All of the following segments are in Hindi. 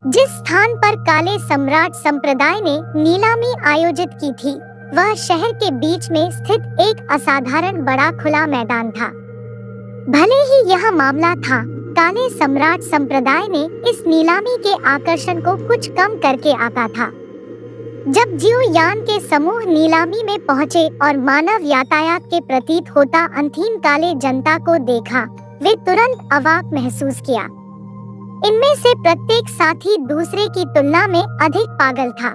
जिस स्थान पर काले सम्राट संप्रदाय ने नीलामी आयोजित की थी, वह शहर के बीच में स्थित एक असाधारण बड़ा खुला मैदान था। भले ही यह मामला था, काले सम्राट संप्रदाय ने इस नीलामी के आकर्षण को कुछ कम करके आका था। जब जियो यान के समूह नीलामी में पहुंचे और मानव यातायात के प्रतीत होता अंतहीन काले जनता को देखा, वे तुरंत अवाक महसूस किया। इनमें से प्रत्येक साथी दूसरे की तुलना में अधिक पागल था।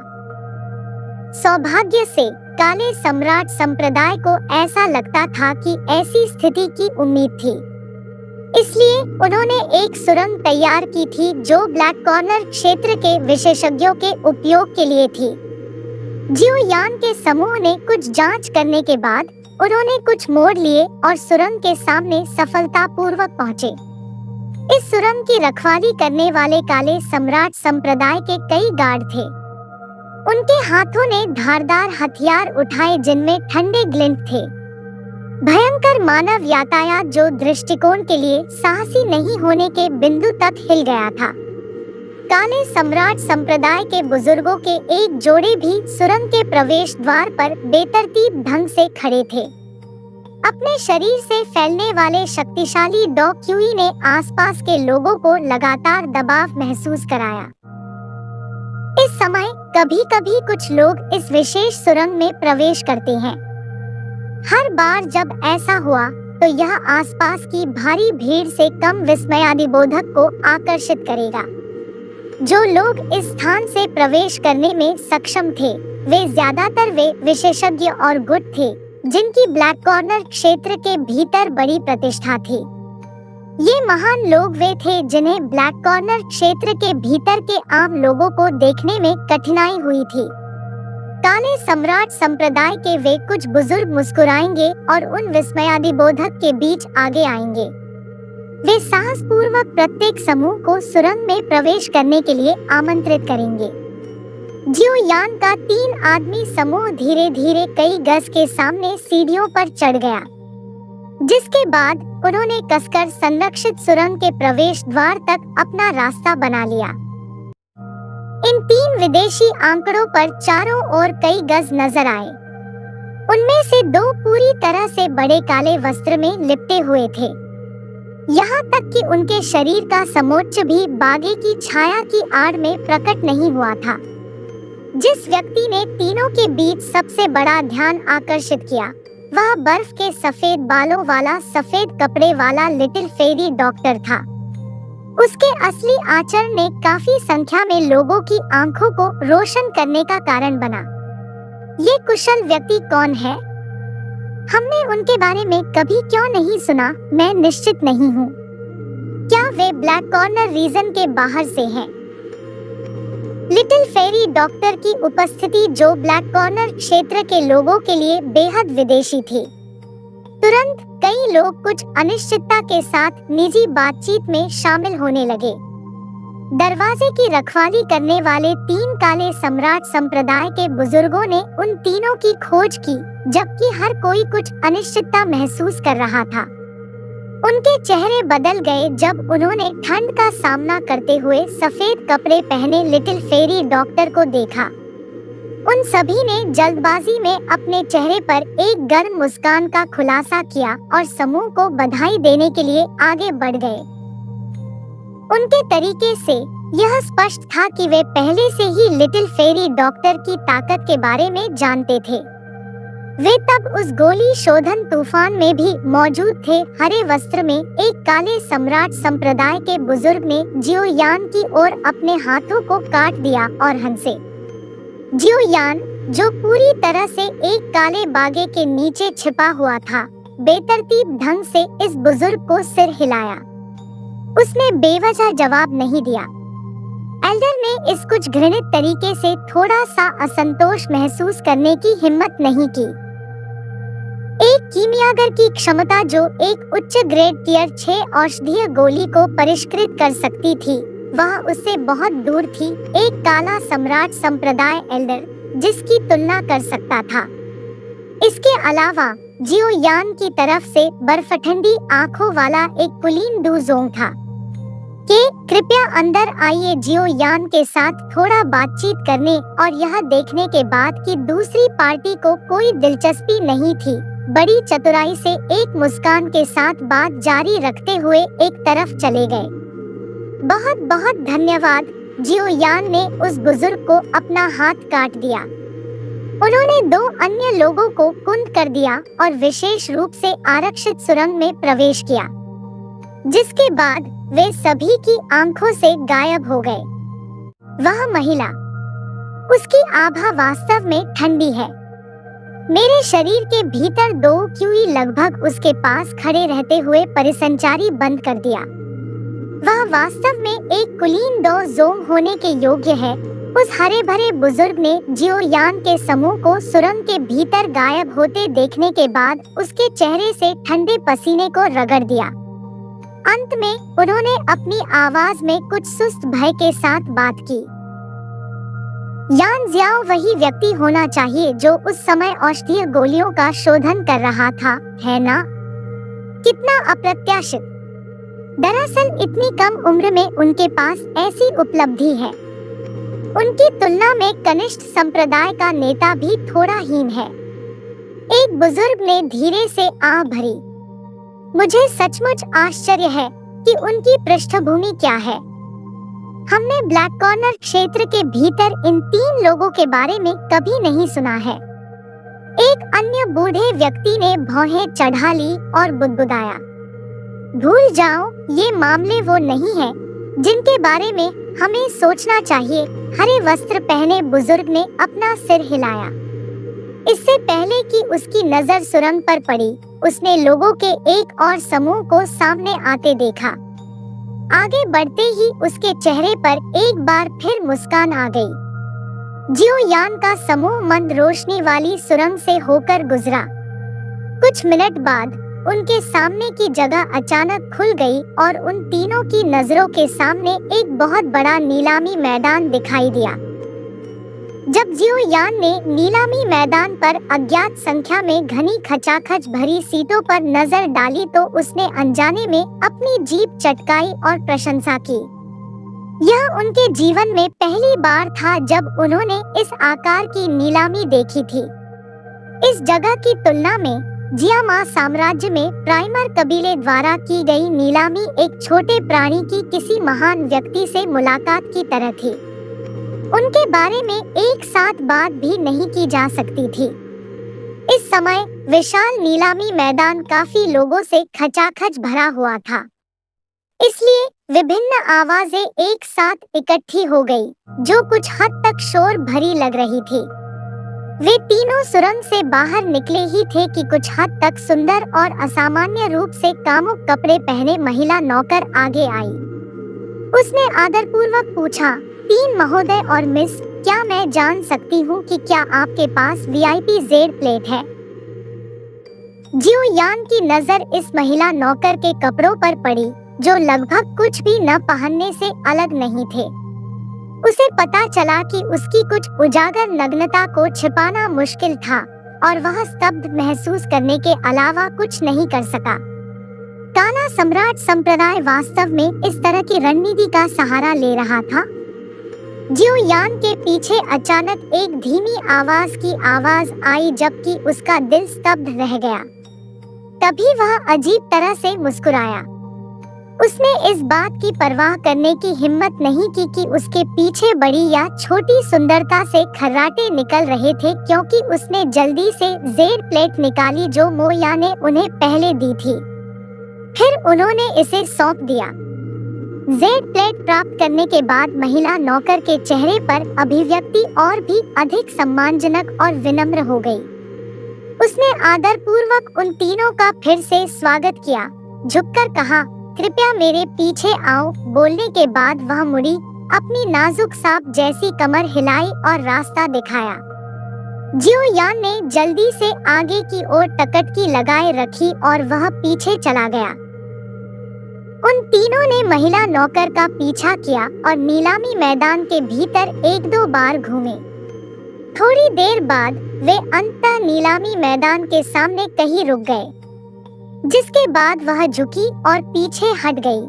सौभाग्य से काले सम्राट संप्रदाय को ऐसा लगता था कि ऐसी स्थिति की उम्मीद थी। इसलिए उन्होंने एक सुरंग तैयार की थी जो ब्लैक कॉर्नर क्षेत्र के विशेषज्ञों के उपयोग के लिए थी। जियो यान के समूह ने कुछ जांच करने के बाद उन्होंने कुछ मोड़ लिए और सुरंग के सामने सफलतापूर्वक पहुंचे। इस सुरंग की रखवाली करने वाले काले सम्राट संप्रदाय के कई गार्ड थे। उनके हाथों ने धारदार हथियार उठाए जिनमें ठंडे ग्लिंट थे। भयंकर मानव यातायात जो दृष्टिकोण के लिए साहसी नहीं होने के बिंदु तक हिल गया था। काले सम्राट संप्रदाय के बुजुर्गों के एक जोड़े भी सुरंग के प्रवेश द्वार पर बेतरतीब ढंग से खड़े थे। अपने शरीर से फैलने वाले शक्तिशाली डॉग क्यूई ने आसपास के लोगों को लगातार दबाव महसूस कराया। इस समय कभी-कभी कुछ लोग इस विशेष सुरंग में प्रवेश करते हैं। हर बार जब ऐसा हुआ तो यह आसपास की भारी भीड़ से कम विस्मयादिबोधक को आकर्षित करेगा। जो लोग इस स्थान से प्रवेश करने में सक्षम थे, वे ज्यादातर वे विशेषज्ञ और गुट थे जिनकी ब्लैक कॉर्नर क्षेत्र के भीतर बड़ी प्रतिष्ठा थी। ये महान लोग वे थे जिन्हें ब्लैक कॉर्नर क्षेत्र के भीतर के आम लोगों को देखने में कठिनाई हुई थी। काले सम्राट संप्रदाय के वे कुछ बुजुर्ग मुस्कुराएंगे और उन विस्मयादिबोधक के बीच आगे आएंगे। वे साहसपूर्वक प्रत्येक समूह को सुरंग में प्रवेश करने के लिए आमंत्रित करेंगे। जियो यान का 3 आदमी समूह धीरे धीरे कई गज के सामने सीढ़ियों पर चढ़ गया, जिसके बाद उन्होंने कसकर संरक्षित सुरंग के प्रवेश द्वार तक अपना रास्ता बना लिया। इन 3 विदेशी आंकड़ों पर चारों ओर कई गज नजर आए। उनमें से 2 पूरी तरह से बड़े काले वस्त्र में लिपटे हुए थे, यहाँ तक कि उनके शरीर का समोच्च भी बागे की छाया की आड़ में प्रकट नहीं हुआ था। जिस व्यक्ति ने तीनों के बीच सबसे बड़ा ध्यान आकर्षित किया, वह बर्फ के सफेद बालों वाला सफेद कपड़े वाला लिटिल फेरी डॉक्टर था। उसके असली आचरण ने काफी संख्या में लोगों की आंखों को रोशन करने का कारण बना। ये कुशल व्यक्ति कौन है? हमने उनके बारे में कभी क्यों नहीं सुना, मैं निश्चित नहीं हूँ। क्या वे ब्लैक कॉर्नर रीजन के बाहर से हैं? लिटिल फेरी डॉक्टर की उपस्थिति जो ब्लैक कॉर्नर क्षेत्र के लोगों के लिए बेहद विदेशी थी। तुरंत कई लोग कुछ अनिश्चितता के साथ निजी बातचीत में शामिल होने लगे। दरवाजे की रखवाली करने वाले 3 काले सम्राट संप्रदाय के बुजुर्गों ने उन तीनों की खोज की, जबकि हर कोई कुछ अनिश्चितता महसूस कर रहा था। उनके चेहरे बदल गए जब उन्होंने ठंड का सामना करते हुए सफेद कपड़े पहने लिटिल फेरी डॉक्टर को देखा। उन सभी ने जल्दबाजी में अपने चेहरे पर एक गर्म मुस्कान का खुलासा किया और समूह को बधाई देने के लिए आगे बढ़ गए। उनके तरीके से यह स्पष्ट था कि वे पहले से ही लिटिल फेरी डॉक्टर की ताकत के बारे में जानते थे। वे तब उस गोली शोधन तूफान में भी मौजूद थे। हरे वस्त्र में एक काले सम्राट संप्रदाय के बुजुर्ग ने जियो यान की ओर अपने हाथों को काट दिया और हंसे। जियो यान, जो पूरी तरह से एक काले बागे के नीचे छिपा हुआ था, बेतरतीब ढंग से इस बुजुर्ग को सिर हिलाया। उसने बेवजह जवाब नहीं दिया। एल्डर ने इस कुछ घृणित तरीके से थोड़ा सा असंतोष महसूस करने की हिम्मत नहीं की। एक कीमियागर की क्षमता जो एक उच्च ग्रेड टियर 6 औषधीय गोली को परिष्कृत कर सकती थी, वह उससे बहुत दूर थी। एक काला सम्राट संप्रदाय एल्डर जिसकी तुलना कर सकता था। इसके अलावा जियो यान की तरफ से बर्फठंडी आंखों वाला एक कुलीन डू जोंग था। कि कृपया अंदर आइए। जियो यान के साथ थोड़ा बातचीत करने और यह देखने के बाद कि दूसरी पार्टी को कोई दिलचस्पी नहीं थी, बड़ी चतुराई से एक मुस्कान के साथ बात जारी रखते हुए एक तरफ चले गए। बहुत बहुत धन्यवाद। जियो यान ने उस बुजुर्ग को अपना हाथ काट दिया। उन्होंने 2 अन्य लोगों को कुंद कर दिया और विशेष रूप से आरक्षित सुरंग में प्रवेश किया, जिसके बाद वे सभी की आंखों से गायब हो गए। वह महिला, उसकी आभा वास्तव में ठंडी है। मेरे शरीर के भीतर 2 क्यूई लगभग उसके पास खड़े रहते हुए परिसंचारी बंद कर दिया। वह वास्तव में एक कुलीन 2 जोंग होने के योग्य है। उस हरे भरे बुजुर्ग ने जियो यान के समूह को सुरंग के भीतर गायब होते देखने के बाद उसके चेहरे से ठंडे पसीने को रगड़ दिया। अंत में उन्होंने अपनी आवाज में कुछ सुस्त भय के साथ बात की। यान जियाओ वही व्यक्ति होना चाहिए जो उस समय औषधीय गोलियों का शोधन कर रहा था, है ना? कितना अप्रत्याशित। दरअसल इतनी कम उम्र में उनके पास ऐसी उपलब्धि है। उनकी तुलना में कनिष्ठ संप्रदाय का नेता भी थोड़ा हीन है। एक बुजुर्ग ने धीरे से आह भरी। मुझे सचमुच आश्चर्य है कि उनकी पृष्ठभूमि क्या है। हमने ब्लैक कॉर्नर क्षेत्र के भीतर इन 3 लोगों के बारे में कभी नहीं सुना है। एक अन्य बूढ़े व्यक्ति ने भौहें चढ़ा ली और बुदबुदाया। भूल जाओ, ये मामले वो नहीं है जिनके बारे में हमें सोचना चाहिए। हरे वस्त्र पहने बुजुर्ग ने अपना सिर हिलाया। इससे पहले कि उसकी नजर सुरंग पर पड़ी, उसने लोगों के एक और समूह को सामने आते देखा। आगे बढ़ते ही उसके चेहरे पर एक बार फिर मुस्कान आ गई। जियो यान का समूह मंद रोशनी वाली सुरंग से होकर गुजरा। कुछ मिनट बाद उनके सामने की जगह अचानक खुल गई और उन तीनों की नजरों के सामने एक बहुत बड़ा नीलामी मैदान दिखाई दिया। जब जियो यान ने नीलामी मैदान पर अज्ञात संख्या में घनी खचाखच भरी सीटों पर नजर डाली तो उसने अनजाने में अपनी जीभ चटकाई और प्रशंसा की। यह उनके जीवन में पहली बार था जब उन्होंने इस आकार की नीलामी देखी थी। इस जगह की तुलना में जियामा साम्राज्य में प्राइमर कबीले द्वारा की गई नीलामी एक छोटे प्राणी की किसी महान व्यक्ति से मुलाकात की तरह थी। उनके बारे में एक साथ बात भी नहीं की जा सकती थी। इस समय विशाल नीलामी मैदान काफी लोगों से खचाखच भरा हुआ था, इसलिए विभिन्न आवाजें एक साथ इकट्ठी हो गई, जो कुछ हद तक शोर भरी लग रही थी। वे तीनों सुरंग से बाहर निकले ही थे कि कुछ हद तक सुंदर और असामान्य रूप से कामुक कपड़े पहने महिला नौकर आगे आई। उसने आदरपूर्वक पूछा, 3 महोदय और मिस, क्या मैं जान सकती हूँ कि क्या आपके पास वीआईपी जेड प्लेट है? जियो यान की नजर इस महिला नौकर के कपड़ों पर पड़ी, जो लगभग कुछ भी न पहनने से अलग नहीं थे। उसे पता चला कि उसकी कुछ उजागर नग्नता को छिपाना मुश्किल था और वह स्तब्ध महसूस करने के अलावा कुछ नहीं कर सका। काला सम्राट संप्रदाय वास्तव में इस तरह की रणनीति का सहारा ले रहा था। जियो यान के पीछे अचानक एक धीमी आवाज की आवाज आई, जबकि उसका दिल स्तब्ध रह गया। तभी वह अजीब तरह से मुस्कुराया। उसने इस बात की परवाह करने की हिम्मत नहीं की कि उसके पीछे बड़ी या छोटी सुंदरता से खर्राटे निकल रहे थे, क्योंकि उसने जल्दी से जेड प्लेट निकाली जो मोया ने उन्हें पहले दी थी। फिर उन्होंने इसे सौंप दिया। जेड प्लेट प्राप्त करने के बाद महिला नौकर के चेहरे पर अभिव्यक्ति और भी अधिक सम्मानजनक और विनम्र हो गई। उसने आदरपूर्वक उन तीनों का फिर से स्वागत किया, झुककर कहा, कृपया मेरे पीछे आओ। बोलने के बाद वह मुड़ी, अपनी नाजुक सांप जैसी कमर हिलाई और रास्ता दिखाया। जियो यान ने जल्दी से आगे की ओर टकटकी लगाए रखी और वह पीछे चला गया। उन तीनों ने महिला नौकर का पीछा किया और नीलामी मैदान के भीतर 1-2 बार घूमे। थोड़ी देर बाद वे अंततः नीलामी मैदान के सामने कहीं रुक गए, जिसके बाद वह झुकी और पीछे हट गई।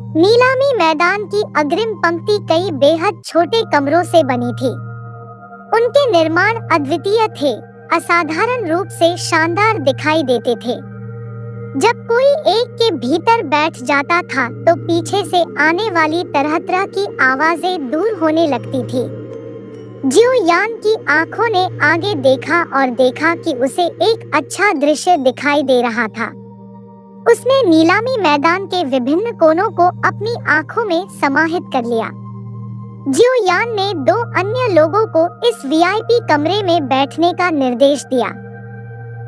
नीलामी मैदान की अग्रिम पंक्ति कई बेहद छोटे कमरों से बनी थी। उनके निर्माण अद्वितीय थे, असाधारण रूप से शानदार दिखाई देते थे। जब कोई एक के भीतर बैठ जाता था तो पीछे से आने वाली तरह-तरह की आवाजें दूर होने लगती थी। जियो यान की आंखों ने आगे देखा और देखा कि उसे एक अच्छा दृश्य दिखाई दे रहा था। उसने नीलामी मैदान के विभिन्न कोनों को अपनी आंखों में समाहित कर लिया। जियो यान ने 2 अन्य लोगों को इस वीआईपी कमरे में बैठने का निर्देश दिया,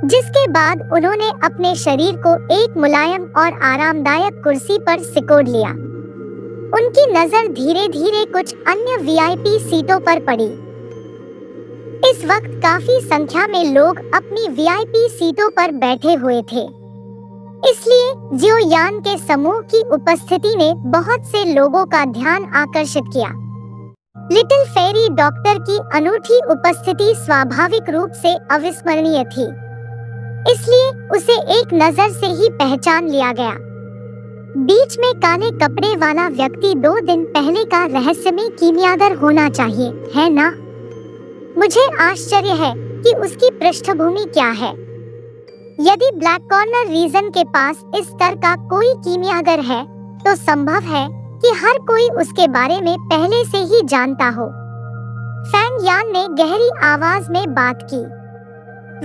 जिसके बाद उन्होंने अपने शरीर को एक मुलायम और आरामदायक कुर्सी पर सिकोड़ लिया। उनकी नजर धीरे-धीरे कुछ अन्य वीआईपी सीटों पर पड़ी। इस वक्त काफी संख्या में लोग अपनी वीआईपी सीटों पर बैठे हुए थे। इसलिए जियो यान के समूह की उपस्थिति ने बहुत से लोगों का ध्यान आकर्षित किया। लिटिल फेरी डॉक्टर की अनूठी उपस्थिति स्वाभाविक रूप से अविस्मरणीय थी, इसलिए उसे एक नजर से ही पहचान लिया गया। बीच में काले कपड़े वाला व्यक्ति 2 दिन पहले का रहस्यमय कीमियागर होना चाहिए, है ना? मुझे आश्चर्य है कि उसकी पृष्ठभूमि क्या है। यदि ब्लैक कॉर्नर रीजन के पास इस स्तर का कोई कीमियागर है, तो संभव है कि हर कोई उसके बारे में पहले से ही जानता हो। फैंग यान ने गहरी आवाज में बात की।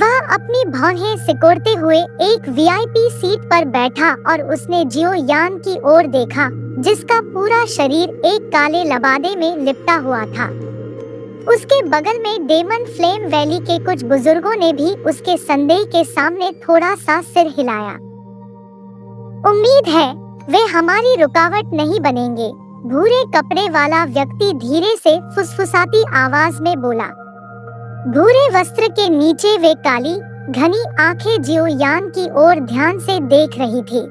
वह अपनी भौहें सिकोड़ते हुए एक वीआईपी सीट पर बैठा और उसने जियो यान की ओर देखा, जिसका पूरा शरीर एक काले लबादे में लिपटा हुआ था। उसके बगल में डेमन फ्लेम वैली के कुछ बुजुर्गों ने भी उसके संदेह के सामने थोड़ा सा सिर हिलाया। उम्मीद है वे हमारी रुकावट नहीं बनेंगे, भूरे कपड़े वाला व्यक्ति धीरे से फुसफुसाती आवाज में बोला। भूरे वस्त्र के नीचे वे काली घनी आंखें जियो यान की ओर ध्यान से देख रही थी।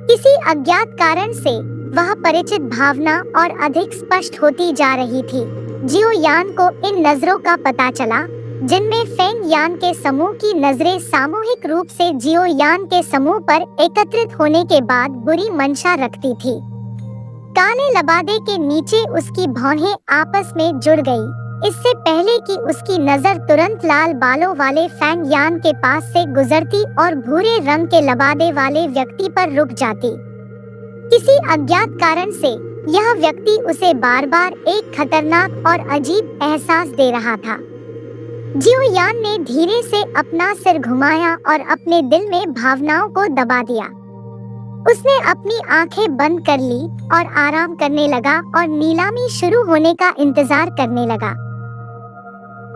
किसी अज्ञात कारण से वह परिचित भावना और अधिक स्पष्ट होती जा रही थी। जियो यान को इन नजरों का पता चला, जिनमें फेंग यान के समूह की नजरें सामूहिक रूप से जियो यान के समूह पर एकत्रित होने के बाद बुरी मंशा रखती थी। काले लबादे के नीचे उसकी भौहें आपस में जुड़ गई, इससे पहले कि उसकी नजर तुरंत लाल बालों वाले फैंग यान के पास से गुजरती और भूरे रंग के लबादे वाले व्यक्ति पर रुक जाती। किसी अज्ञात कारण से यह व्यक्ति उसे बार-बार एक खतरनाक और अजीब एहसास दे रहा था। जियो यान ने धीरे से अपना सिर घुमाया और अपने दिल में भावनाओं को दबा दिया। उसने अपनी आंखें बंद कर ली और आराम करने लगा और नीलामी शुरू होने का इंतजार करने लगा।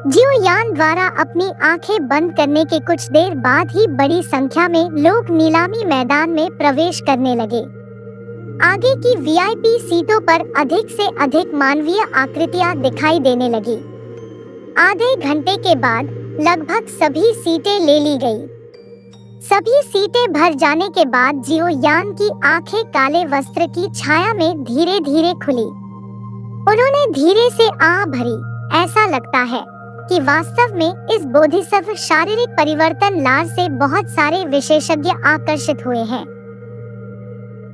जियो यान द्वारा अपनी आंखें बंद करने के कुछ देर बाद ही बड़ी संख्या में लोग नीलामी मैदान में प्रवेश करने लगे। आगे की वीआईपी सीटों पर अधिक से अधिक मानवीय आकृतियां दिखाई देने लगी। आधे घंटे के बाद लगभग सभी सीटें ले ली गई। सभी सीटें भर जाने के बाद जियो यान की आंखें काले वस्त्र की छाया में धीरे धीरे खुली। उन्होंने धीरे से आह भरी। ऐसा लगता है कि वास्तव में इस बोधिसत्व शारीरिक परिवर्तन लार से बहुत सारे विशेषज्ञ आकर्षित हुए हैं।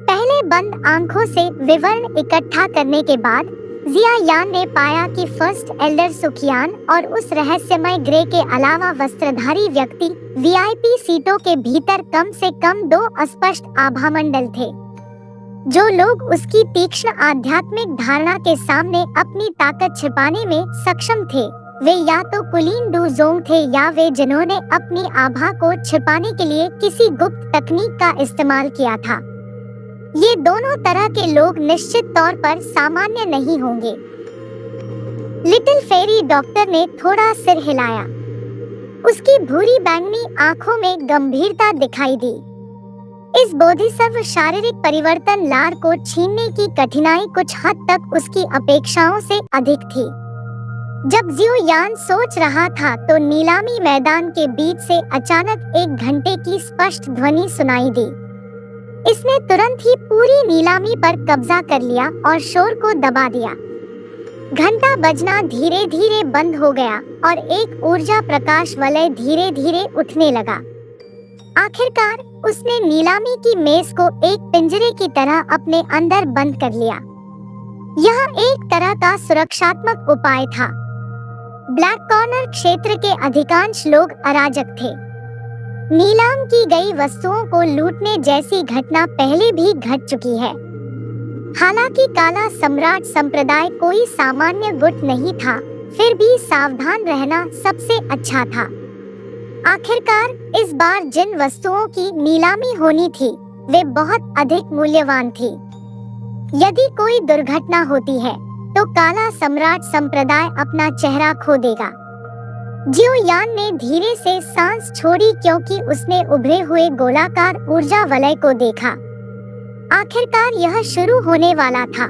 पहले बंद आंखों से विवरण इकट्ठा करने के बाद जिया यान ने पाया कि फर्स्ट एल्डर सुखियान और उस रहस्यमय ग्रे के अलावा वस्त्रधारी व्यक्ति वीआईपी सीटों के भीतर कम से कम 2 अस्पष्ट आभामंडल थे। जो लोग उसकी तीक्ष्ण आध्यात्मिक धारणा के सामने अपनी ताकत छिपाने में सक्षम थे, वे या तो कुलीन डू जोंग थे या वे जिन्होंने अपनी आभा को छिपाने के लिए किसी गुप्त तकनीक का इस्तेमाल किया था। ये दोनों तरह के लोग निश्चित तौर पर सामान्य नहीं होंगे। लिटिल फेरी डॉक्टर ने थोड़ा सिर हिलाया। उसकी भूरी बैंगनी आंखों में गंभीरता दिखाई दी। इस बोधिसत्व शारीरिक परिवर्तन लार को छीनने की कठिनाई कुछ हद तक उसकी अपेक्षाओं से अधिक थी। जब जियो यान सोच रहा था तो नीलामी मैदान के बीच से अचानक 1 घंटे की स्पष्ट ध्वनि सुनाई दी। इसने तुरंत ही पूरी नीलामी पर कब्जा कर लिया और शोर को दबा दिया। घंटा बजना धीरे धीरे बंद हो गया और एक ऊर्जा प्रकाश वलय धीरे धीरे उठने लगा। आखिरकार उसने नीलामी की मेज को एक पिंजरे की तरह अपने अंदर बंद कर लिया। यह एक तरह का सुरक्षात्मक उपाय था। ब्लैक कॉर्नर क्षेत्र के अधिकांश लोग अराजक थे। नीलाम की गई वस्तुओं को लूटने जैसी घटना पहले भी घट चुकी है। हालांकि काला सम्राट संप्रदाय कोई सामान्य गुट नहीं था, फिर भी सावधान रहना सबसे अच्छा था। आखिरकार इस बार जिन वस्तुओं की नीलामी होनी थी वे बहुत अधिक मूल्यवान थी। यदि कोई दुर्घटना होती है तो काला सम्राट संप्रदाय अपना चेहरा खो देगा। जियो यान ने धीरे से सांस छोड़ी क्योंकि उसने उभरे हुए गोलाकार ऊर्जा वलय को देखा। आखिरकार यह शुरू होने वाला था।